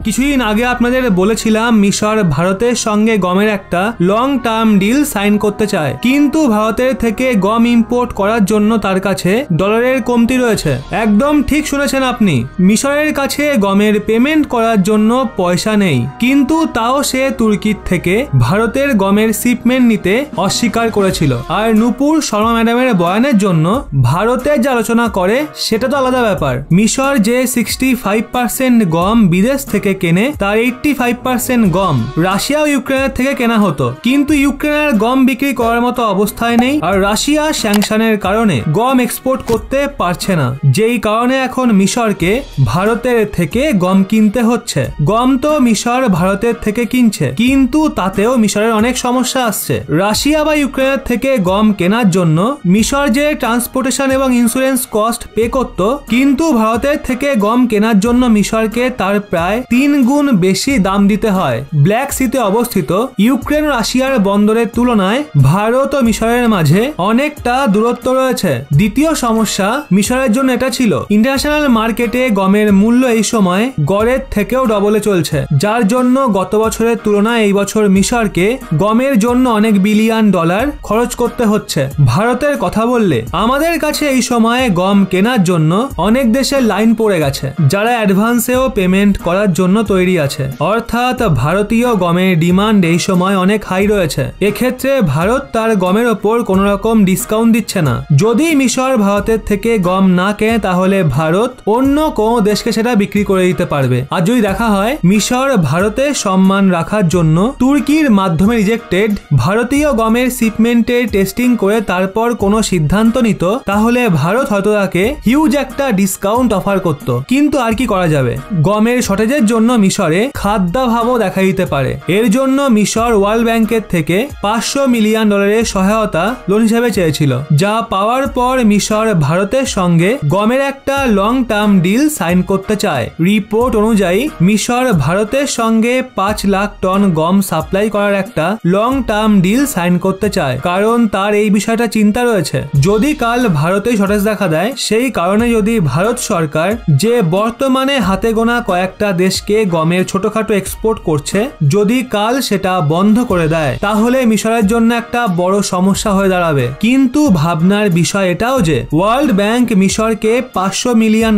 কিছুদিন আগে আপনাদের বলেছিলাম মিশর ভারতের সঙ্গে গমের একটা লং টার্ম ডিল সাইন করতে চায়, কিন্তু ভারতের থেকে গম ইম্পোর্ট করার জন্য তার কাছে ডলারের কমতি রয়েছে। একদম ঠিক শুনেছেন আপনি, মিশরের কাছে গমের পেমেন্ট করার জন্য পয়সা নেই, কিন্তু তাও সে তুর্কির থেকে ভারতের গমের শিপমেন্ট নিতে অস্বীকার করেছিল। আর নূপুর শর্মা ম্যাডামের বয়ানের জন্য ভারতের যে আলোচনা করে সেটা তো আলাদা ব্যাপার। মিশর যে 65% গম বিদেশ থেকে কেনে তার 85% গম রাশিয়া ও ইউক্রেনের থেকে কেনা হতো, কিন্তু ইউক্রেনের গম বিক্রি করার মতো অবস্থায় নেই, আর রাশিয়া স্যাংশনের কারণে গম এক্সপোর্ট করতে পারছে না, যেই কারণে এখন মিশরকে ভারতের থেকে গম কিনতে হচ্ছে। গম তো মিশর ভারতের থেকে কিনছে, কিন্তু তাতেও মিশরের অনেক সমস্যা আসছে। রাশিয়া বা ইউক্রেনের থেকে গম কেনার জন্য মিশর যে ট্রান্সপোর্টেশন এবং ইন্স্যুরেন্স কস্ট পে করত, কিন্তু ভারতের থেকে গম কেনার জন্য মিশরকে তার প্রায় 3 গুণ বেশি দাম দিতে হয়। ব্ল্যাক সিতে অবস্থিত ইউক্রেন রাশিয়ার বন্দরের তুলনায় ভারত ও মিশরের মাঝে অনেকটা দূরত্ব রয়েছে। দ্বিতীয় সমস্যা মিশরের জন্য এটা ছিল, ইন্টারন্যাশনাল মার্কেটে গমের মূল্য এই সময় গড়ের থেকেও ডবলে চলছে, যার জন্য গত বছরের তুলনায় এই বছর মিশরকে গমের জন্য অনেক বিলিয়ন ডলার খরচ করতে হচ্ছে। ভারতের কথা বললে আমাদের কাছে এই সময় গম কেনার জন্য অনেক দেশের লাইন পড়ে গেছে, যারা অ্যাডভান্সেও পেমেন্ট করার জন্য তৈরি আছে, অর্থাৎ ভারতীয় গমের ডিমান্ড এই সময় অনেক হাই রয়েছে। এক্ষেত্রে ভারত তার গমের ওপর কোনো রকম ডিসকাউন্ট দিচ্ছে না। যদি মিশর ভারতের থেকে গম না কেনে তাহলে ভারত অন্য কোনো দেশকে সেটা বিক্রি করে দিতে পারবে। আর যদি দেখা হয় মিশর ভারতের সম্মান রাখার জন্য তুর্কির মাধ্যমে রিজেক্টেড ভারতীয় গমের শিপমেন্টের টেস্টিং করে তারপর কোনো সিদ্ধান্ত নিত, তাহলে ভারত হয়তো তাকে হিউজ একটা ডিসকাউন্ট অফার করত। কিন্তু আর কি করা যাবে, গমের শর্টেজের জন্য মিশরে খাদ্যাভাবও দেখা দিতে পারে। এর জন্য মিশর ওয়ার্ল্ড ব্যাংকের থেকে $500 মিলিয়ন সহায়তা লোন হিসেবে চেয়েছিল, যা পাওয়ার পর মিশর ভারতের সঙ্গে গমের একটা লং টার্ম ডিল সাইন করতে চায়। রিপোর্ট অনুযায়ী মিশর ভারতের সঙ্গে 5 লাখ টন গম সাপ্লাই করার একটা লং টার্ম ডিল সাইন করতে চায়, কারণ তার এই বিষয়টা চিন্তা রয়েছে, যদি কাল ভারতে শর্টেজ দেখা দেয়, সেই কারণে যদি ভারত সরকার যে বর্তমানে হাতে গোনা কয়েকটা দেশকে গমের ছোটখাটো এক্সপোর্ট করছে, যদি কাল সেটা বন্ধ করে দেয়, তাহলে মিশরের জন্য একটা বড় সমস্যা হয়ে দাঁড়াবে। কিন্তু ভাবনার বিষয় এটাও যে ওয়ার্ল্ড ব্যাংক মিশরকে $500 মিলিয়ন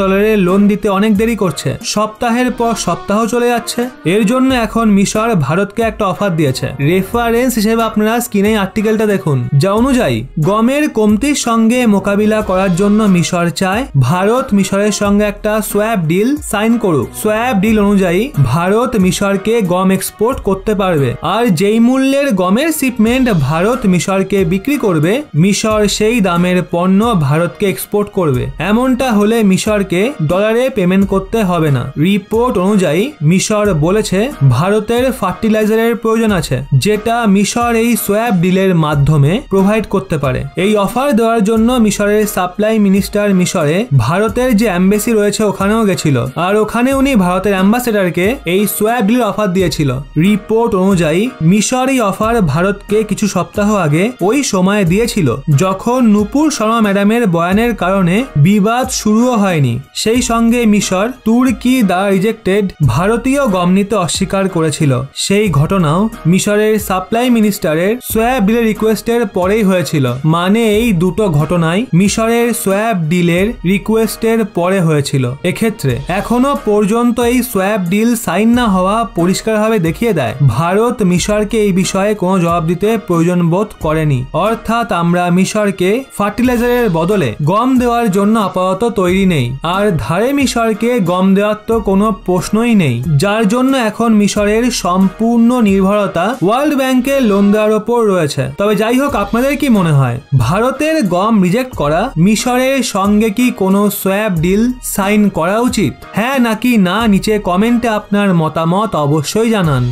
লোন দিতে অনেক দেরি করছে, সপ্তাহের পর সপ্তাহ চলে যাচ্ছে। এর জন্য এখন মিশর ভারতকে একটা অফার দিয়েছে। রেফারেন্স হিসেবে আপনারা স্ক্রিনে আর্টিকেলটা দেখুন, যা অনুযায়ী গমের কমতির সঙ্গে মোকাবিলা করার জন্য মিশর চায় ভারত মিশরের সঙ্গে একটা সোয়াপ ডিল সাইন করুক। সোয়াপ ডিল অনুযায়ী ভারত মিশরকে গম এক্সপোর্ট করতে পারবে, আর যেই মূল্যের গমের শিপমেন্ট ভারত মিশরকে বিক্রি করবে, মিশর সেই দামের পণ্য ভারতকে এক্সপোর্ট করবে। এমনটা হলে মিশরকে ডলারে পেমেন্ট করতে হবে না। রিপোর্ট অনুযায়ী মিশর বলেছে ভারতের ফার্টিলাইজারের প্রয়োজন আছে, যেটা মিশর এই সোয়াপ ডিলের মাধ্যমে প্রোভাইড করতে পারে। এই অফার দেওয়ার জন্য মিশরের সাপ্লাই মিনিস্টার মিশরে ভারতের যে এম্বাসি রয়েছে ওখানেও গেছিল, আর ওখানে উনি ভারতের অ্যাম্বাসেডারকে এই সোয়াপ ডিলের অফার দিয়েছিল। রিপোর্ট অনুযায়ী মিশর এই অফার ভারতকে কিছু সপ্তাহ আগে ওই সময় দিয়েছিল যখন নূপুর শর্মা ম্যাডামের বয়ানের কারণে বিবাদ শুরুও হয়নি। সেই সঙ্গে মিশর তুর্কি দ্বারা রিজেক্টেড ভারতীয় গম নিতে অস্বীকার করেছিল। সেই ঘটনাও মিশরের সাপ্লাই মিনিস্টারের সোয়াপ ডিলের রিকোয়েস্টের পরেই হয়েছিল। মানে এই দুটো ঘটনাই মিশরের সোয়াপ ডিলের রিকোয়েস্টের পরে হয়েছিল। এক্ষেত্রে এখনো পর্যন্ত এই সোয়াপ ডিল সাইন না হওয়া পরিষ্কারভাবে দেখিয়ে দেয় ভারত মিশরকে এই বিষয়ে কোনো জবাব দিতে প্রয়োজন বোধ করেনি। অর্থাৎ আমরা মিশরকে ফার্টিলাইজারের বদলে গম দেওয়ার জন্য আপাতত তৈরি নেই, আর ধারে মিশরকে গম দেওয়ার তো কোনো প্রশ্নই নেই, যার জন্য এখন মিশরের সম্পূর্ণ নির্ভরতা ওয়ার্ল্ড ব্যাংকের লোন দেওয়ার ওপর রয়েছে। তবে যাই হোক, আপনাদের কি মনে হয় ভারতের গম রিজেক্ট করা মিশরের সঙ্গে কি কোনো সোয়াপ ডিল সাইন করা উচিত? হ্যাঁ নাকি না, নিচে কমেন্টে আপনার মতামত অবশ্যই জানান।